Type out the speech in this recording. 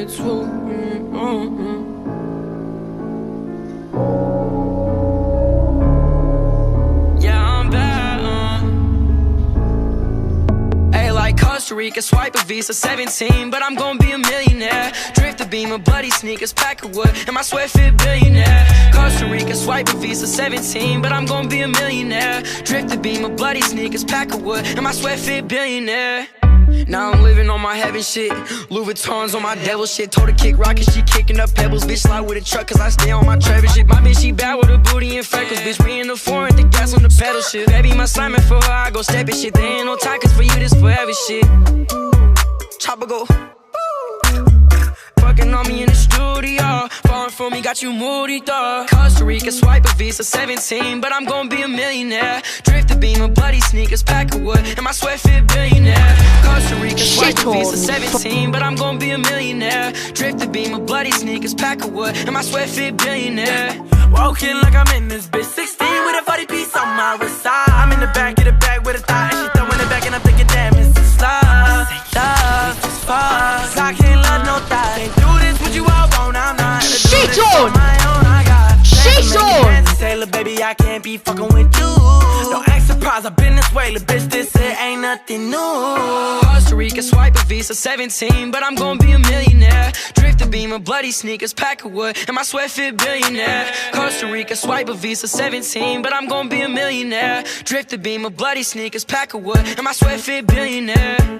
me too. Yeah, I'm bad. Hey, like Costa Rica, swipe a Visa 17, but I'm gonna be a millionaire. Drift the beam of bloody sneakers, pack of wood, and my sweat fit billionaire. Costa Rica, swipe a Visa 17, but I'm gonna be a millionaire. Drift the beam of bloody sneakers, pack of wood, and my sweat fit billionaire. Now I'm living on my heaven shit. Louis Vuittons on my devil shit. Told her kick rocket, she kicking up pebbles. Bitch slide with a truck cause I stay on my Trevor shit. My bitch she bad with her booty and freckles. Bitch me in the foreign, the gas on the pedal shit. Baby my Simon for her, I go steppin' shit. There ain't no time cause for you this forever shit. Chopper go fucking on me in the studio. Falling for me, got you moody though. Costa Rica, swipe a Visa 17, but I'm gonna be a millionaire. Drift the beam of bloody sneakers, pack of wood, and my sweat fit billionaire. Costa Rica, swipe a Visa 17, but I'm gonna be a millionaire. Drift the beam of bloody sneakers, pack of wood, and my sweat fit billionaire. Walking like I'm in this bitch 16 with a 40 piece on my wrist side. I'm in the back of the bag with a thigh, and she throwing it back, and I'm thinking, damn, it's a slide. Love is far, 'cause I can't love no thigh. Can't do this with you all on, I'm not. Shit on my own, I got shit on. Say, look, baby, I can't be fucking with you. Don't act surprised, I've been this way, little bitch, this shit ain't nothing new. Costa Rica, swipe a Visa 17, but I'm gonna be a millionaire. Drift the beam of bloody sneakers, pack of wood, and my sweat fit billionaire. Costa Rica, swipe a Visa 17, but I'm gonna be a millionaire. Drift the beam of bloody sneakers, pack of wood, and my sweat fit billionaire.